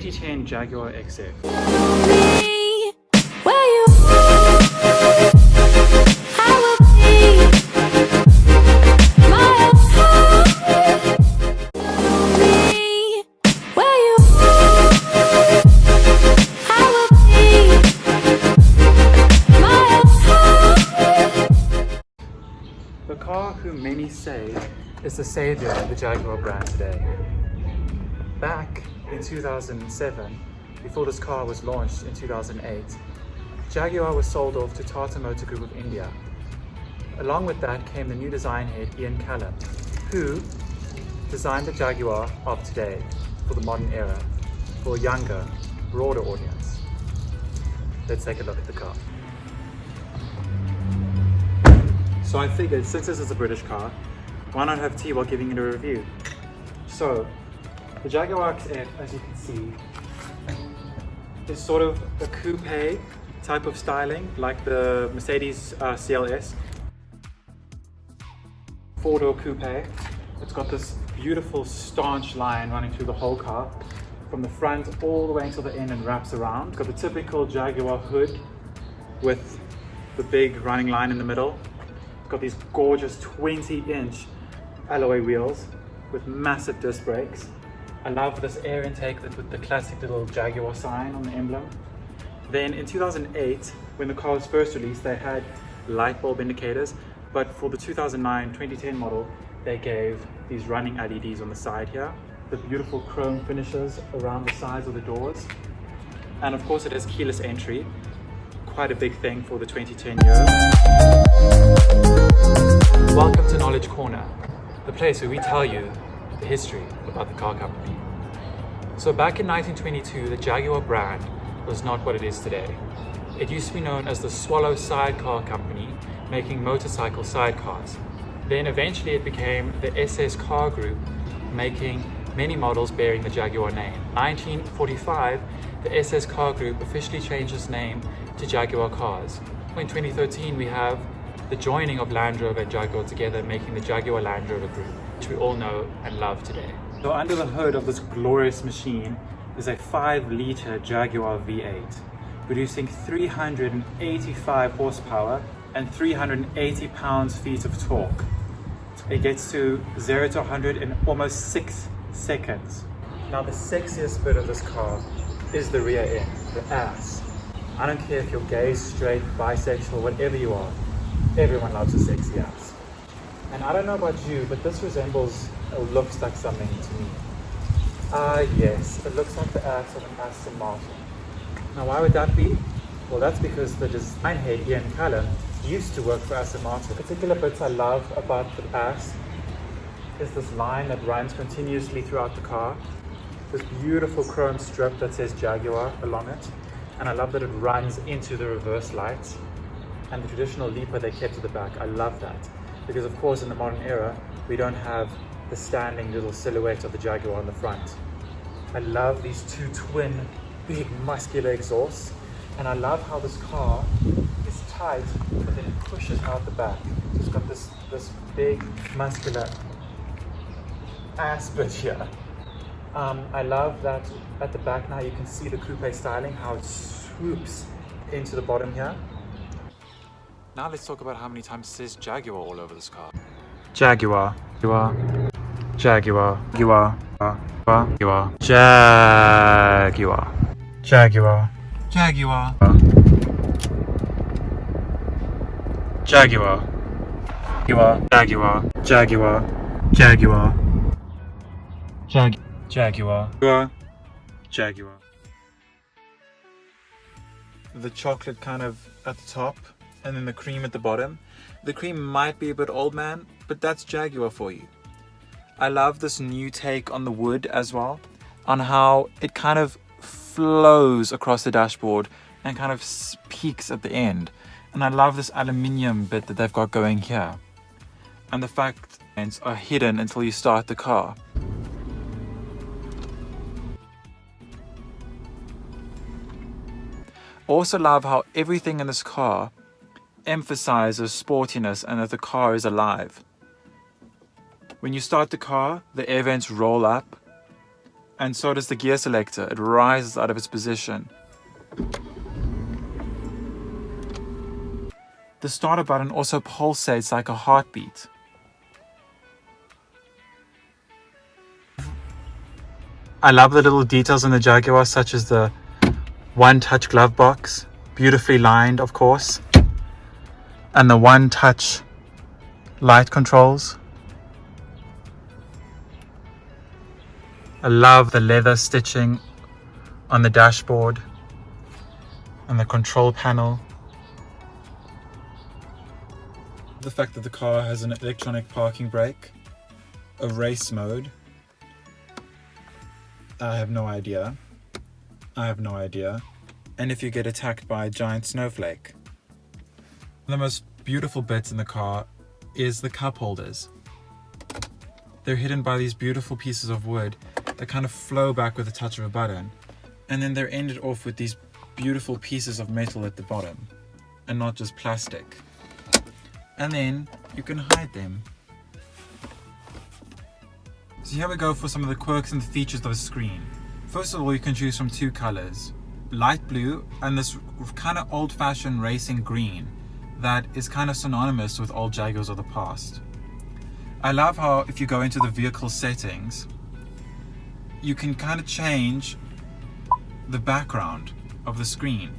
2010 Jaguar XF. The car who many say is the savior of the Jaguar brand today. Back in 2007, before this car was launched in 2008, Jaguar was sold off to Tata Motor Group of India. Along with that came the new design head Ian Callum, who designed the Jaguar of today for the modern era, for a younger, broader audience. Let's take a look at the car. So I figured, since this is a British car, why not have tea while giving it a review? So, the Jaguar XF, as you can see, is sort of a coupe type of styling, like the Mercedes CLS. Four-door coupe. It's got this beautiful staunch line running through the whole car, from the front all the way until the end and wraps around. It's got the typical Jaguar hood with the big running line in the middle. Got these gorgeous 20-inch alloy wheels with massive disc brakes. I love this air intake with the classic little Jaguar sign on the emblem. Then in 2008, when the car was first released, they had light bulb indicators, but for the 2009-2010 model, they gave these running LEDs on the side here. The beautiful chrome finishes around the sides of the doors. And of course it has keyless entry, quite a big thing for the 2010 year. Welcome to Knowledge Corner, the place where we tell you the history about the car company. So back in 1922, the Jaguar brand was not what it is today. It used to be known as the Swallow Sidecar Company, making motorcycle sidecars. Then eventually it became the SS Car Group, making many models bearing the Jaguar name. In 1945, the SS Car Group officially changed its name to Jaguar Cars. In 2013, we have the joining of Land Rover and Jaguar together, making the Jaguar Land Rover Group, which we all know and love today. So under the hood of this glorious machine is a 5-litre Jaguar V8, producing 385 horsepower and 380 pounds-feet of torque. It gets to 0 to 100 in almost 6 seconds. Now the sexiest bit of this car is the rear end, the ass. I don't care if you're gay, straight, bisexual, whatever you are, everyone loves a sexy ass. And I don't know about you, but this resembles or looks like something to me. Yes, it looks like the ass of an Aston Martin. Now why would that be? Well, that's because the design head Ian Callum used to work for Aston Martin. The particular bits I love about the ass is this line that runs continuously throughout the car, this beautiful chrome strip that says Jaguar along it, and I love that it runs into the reverse lights, and the traditional Litre they kept at the back. I love that, because of course in the modern era we don't have the standing little silhouette of the Jaguar on the front. I love these two twin big muscular exhausts, and I love how this car is tight but then it pushes out the back. It's got this big muscular ass bit here. I love that at the back now you can see the coupe styling, how it swoops into the bottom here. Now let's talk about how many times it says Jaguar all over this car. Jaguar, Jaguar, Jaguar, Jaguar, Jaguar, Jaguar, Jaguar, Jaguar, Jaguar, Jaguar, Jaguar, Jaguar, Jaguar, Jaguar. The chocolate kind of at the top, and then the cream at the bottom. The cream might be a bit old man, but that's Jaguar for you. I love this new take on the wood as well, on how it kind of flows across the dashboard and kind of peaks at the end. And I love this aluminium bit that they've got going here. And the fact that are hidden until you start the car. Also love how everything in this car emphasizes sportiness and that the car is alive. When you start the car, the air vents roll up And so does the gear selector. It rises out of its position. The starter button also pulsates like a heartbeat. I love the little details in the Jaguar, such as the one-touch glove box, beautifully lined, of course, and the one-touch light controls. I love the leather stitching on the dashboard and the control panel. The fact that the car has an electronic parking brake, a race mode. I have no idea. And if you get attacked by a giant snowflake. The most beautiful bits in the car is the cup holders. They're hidden by these beautiful pieces of wood that kind of flow back with the touch of a button. And then they're ended off with these beautiful pieces of metal at the bottom, and not just plastic. And then you can hide them. So here we go for some of the quirks and the features of a screen. First of all, you can choose from two colors, light blue and this kind of old-fashioned racing green that is kind of synonymous with old Jaguars of the past. I love how if you go into the vehicle settings, you can kind of change the background of the screen.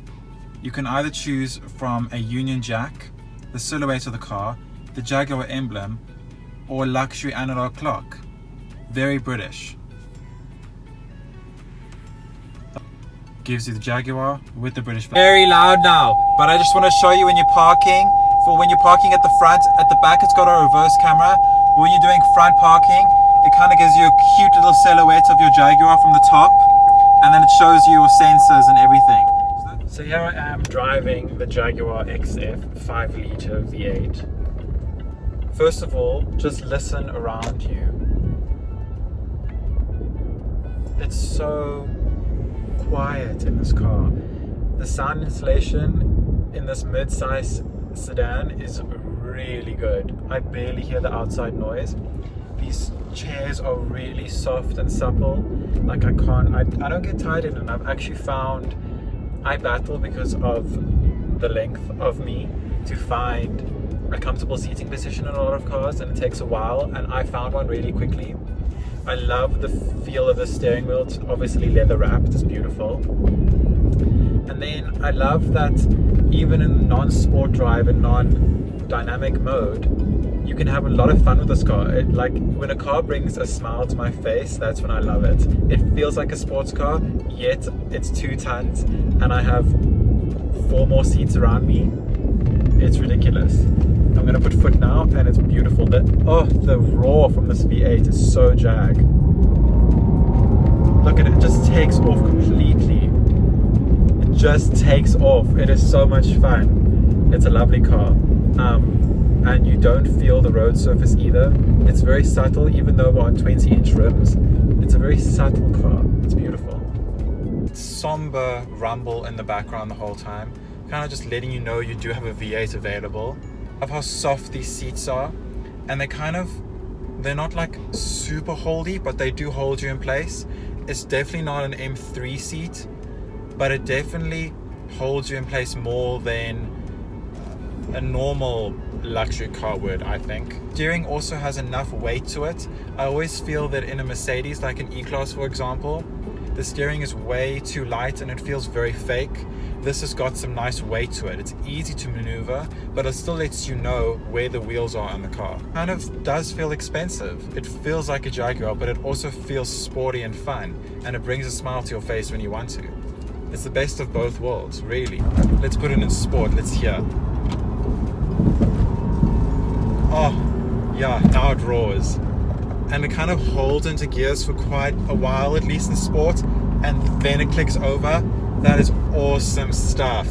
You can either choose from a Union Jack, the silhouette of the car, the Jaguar emblem, or luxury analog clock. Very British. Gives you the Jaguar with the British flag. Very loud now, but I just want to show you when you're parking. For when you're parking at the front, at the back it's got a reverse camera. When you're doing front parking, it kind of gives you a cute little silhouette of your Jaguar from the top, and then it shows you your sensors and everything. So here I am driving the Jaguar XF 5 litre V8. First of all, just listen around you. It's so quiet in this car. The sound insulation in this mid-size sedan is really good. I barely hear the outside noise. These chairs are really soft and supple. Like I don't get tired in them. I've actually found I battle because of the length of me to find a comfortable seating position in a lot of cars, and it takes a while, and I found one really quickly. I love the feel of the steering wheel. It's obviously leather wrapped, it's beautiful. And then I love that even in non-sport drive and non-dynamic mode, you can have a lot of fun with this car. Like when a car brings a smile to my face, that's when I love it. It feels like a sports car, yet it's 2 tons, and I have 4 more seats around me. It's ridiculous. I'm gonna put foot now, and it's beautiful. The roar from this V8 is so Jag. Look at it, it just takes off completely. It just takes off. It is so much fun. It's a lovely car. And you don't feel the road surface either. It's very subtle, even though we're on 20-inch rims. It's a very subtle car. It's beautiful. Somber rumble in the background the whole time, kind of just letting you know you do have a V8 available. Of how soft these seats are, and they're not like super holdy, but they do hold you in place. It's definitely not an M3 seat, but it definitely holds you in place more than a normal luxury car would, I think. Steering also has enough weight to it. I always feel that in a Mercedes, like an E-Class for example, the steering is way too light and it feels very fake. This has got some nice weight to it. It's easy to maneuver, but it still lets you know where the wheels are on the car. Kind of does feel expensive. It feels like a Jaguar, but it also feels sporty and fun, and it brings a smile to your face when you want to. It's the best of both worlds, really. Let's put it in sport. Let's hear. Oh, yeah, now it roars. And it kind of holds into gears for quite a while, at least in sport, and then it clicks over. That is awesome stuff.